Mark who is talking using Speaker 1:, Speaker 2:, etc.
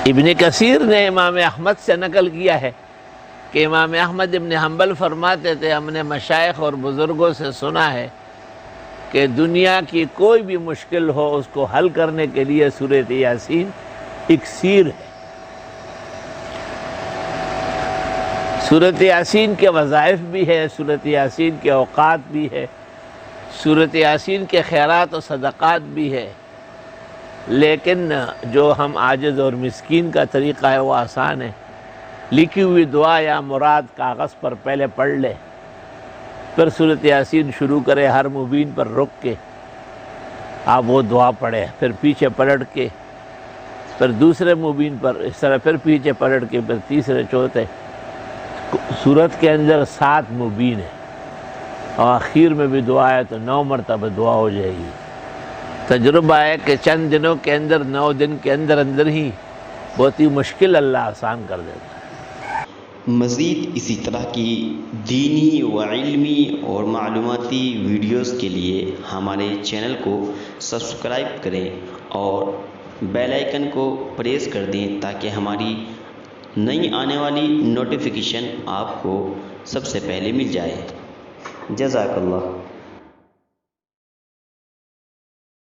Speaker 1: ابن کثیر نے امام احمد سے نقل کیا ہے کہ امام احمد ابن حنبل فرماتے تھے ہم نے مشائخ اور بزرگوں سے سنا ہے کہ دنیا کی کوئی بھی مشکل ہو اس کو حل کرنے کے لیے سورۃ یاسین اکسیر ہے۔ سورۃ یاسین کے وظائف بھی ہے، سورۃ یاسین کے اوقات بھی ہے، سورۃ یاسین کے خیرات و صدقات بھی ہے، لیکن جو ہم عاجز اور مسکین کا طریقہ ہے وہ آسان ہے۔ لکھی ہوئی دعا یا مراد کاغذ پر پہلے پڑھ لے، پھر سورۃ یاسین شروع کرے، ہر مبین پر رک کے آپ وہ دعا پڑھے، پھر پیچھے پلٹ کے، پھر دوسرے مبین پر اس طرح، پھر پیچھے پلٹ کے، پھر تیسرے چوتھے۔ سورت کے اندر 7 مبین ہے اور آخر میں بھی دعا ہے تو 9 مرتبہ دعا ہو جائے گی۔ تجربہ ہے کہ چند دنوں کے اندر، 9 دن کے اندر اندر ہی بہت ہی مشکل اللہ آسان کر دیتا ہے۔
Speaker 2: مزید اسی طرح کی دینی و علمی اور معلوماتی ویڈیوز کے لیے ہمارے چینل کو سبسکرائب کریں اور بیل آئیکن کو پریس کر دیں تاکہ ہماری نئی آنے والی نوٹیفیکیشن آپ کو سب سے پہلے مل جائے۔ جزاک اللہ۔